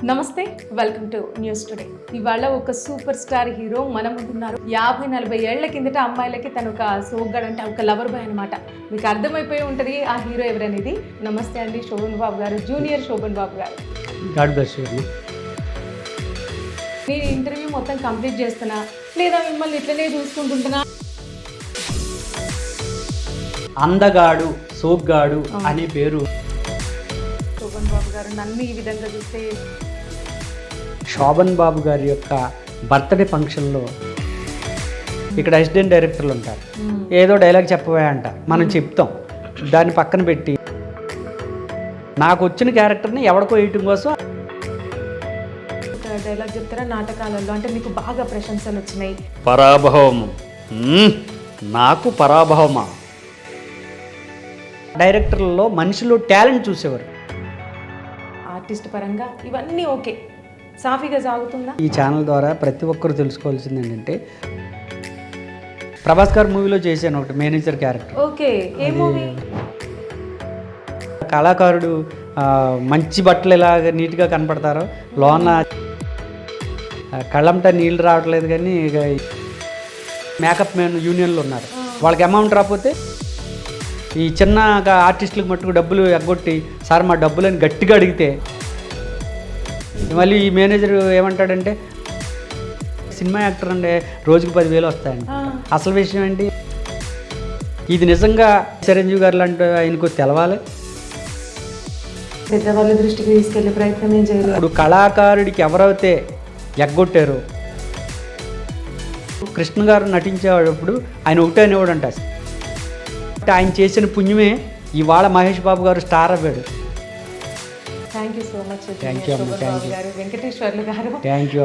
నమస్తే, welcome to news today. ఇవాళ ఒక సూపర్ స్టార్ హీరో మన ముందున్నారు. 50-40 ఏళ్ల కిందట అమ్మాయిలకి తను ఒక సోగ్గాడు అంటే ఒక లవర్ బాయ్ అనమాట. మీకు అర్థమైపోయి ఉంటుంది ఆ హీరో ఎవరనేది. నమస్తే అండి శోభన్ బాబు గారు, జూనియర్ శోభన్ బాబు గారు. God bless you. నేను ఇంటర్వ్యూ మొత్తం కంప్లీట్ చేస్తున్నా లేదా మిమ్మల్ని ఇట్లనే చూసుకుంటున్నా? అందగాడు, సోగ్గాడు అనే పేరు శోభన్ బాబు గారు నన్ను ఈ విధంగా చూస్తే శోభన్ బాబు గారి యొక్క బర్త్డే ఫంక్షన్లో ఇక్కడ అసిస్టెంట్ డైరెక్టర్లు ఉంటారు. ఏదో డైలాగ్ చెప్పవా అంట, మనం చెప్తాం. దాన్ని పక్కన పెట్టి నాకు వచ్చిన క్యారెక్టర్ని ఎవడికో వేయటం కోసం ఒక డైలాగ్ చెప్తారా నాటకాలలో? అంటే మీకు బాగా ప్రశంసలు వచ్చినాయి. పరాభవం, నాకు పరాభవమా? డైరెక్టర్లలో మనిషిలో టాలెంట్ చూసేవారు. ఆర్టిస్ట్ పరంగా ఇవన్నీ ఓకే, సాఫీగా సాగుతుందా? ఈ ఛానల్ ద్వారా ప్రతి ఒక్కరు తెలుసుకోవాల్సింది ఏంటంటే, ప్రభాస్ గారు మూవీలో చేశాను ఒకటి మేనేజర్ క్యారెక్టర్. ఓకే, ఏ మూవీ? కళాకారుడు మంచి బట్టలు ఎలాగ నీట్గా కనపడతారో లోన కళ్ళంట నీళ్ళు రావట్లేదు. కానీ ఇక మేకప్ మ్యాన్ యూనియన్లు ఉన్నారు, వాళ్ళకి అమౌంట్ రాకపోతే ఈ చిన్న ఆర్టిస్టులకు మట్టుకు డబ్బులు ఎగ్గొట్టి సార్ మా డబ్బులని గట్టిగా అడిగితే మళ్ళీ ఈ మేనేజర్ ఏమంటాడంటే సినిమా యాక్టర్ అంటే రోజుకి 10,000 వస్తాయండి. అసలు విషయం ఏంటి? ఇది నిజంగా చిరంజీవి గారు లాంటి ఆయనకు తెలవాలి. పెద్దవాళ్ళ దృష్టికి తీసుకెళ్లే ప్రయత్నం ఏం చేయలేదు. ఇప్పుడు కళాకారుడికి ఎవరైతే ఎగ్గొట్టారో, కృష్ణ గారు నటించేవాడప్పుడు ఆయన ఒకటే అనేవాడు అంట, ఆయన చేసిన పుణ్యమే ఇవాళ మహేష్ బాబు గారు స్టార్ అవ్వాడు. Thank you so much thank you. Venkateswarlu garu. Thank you.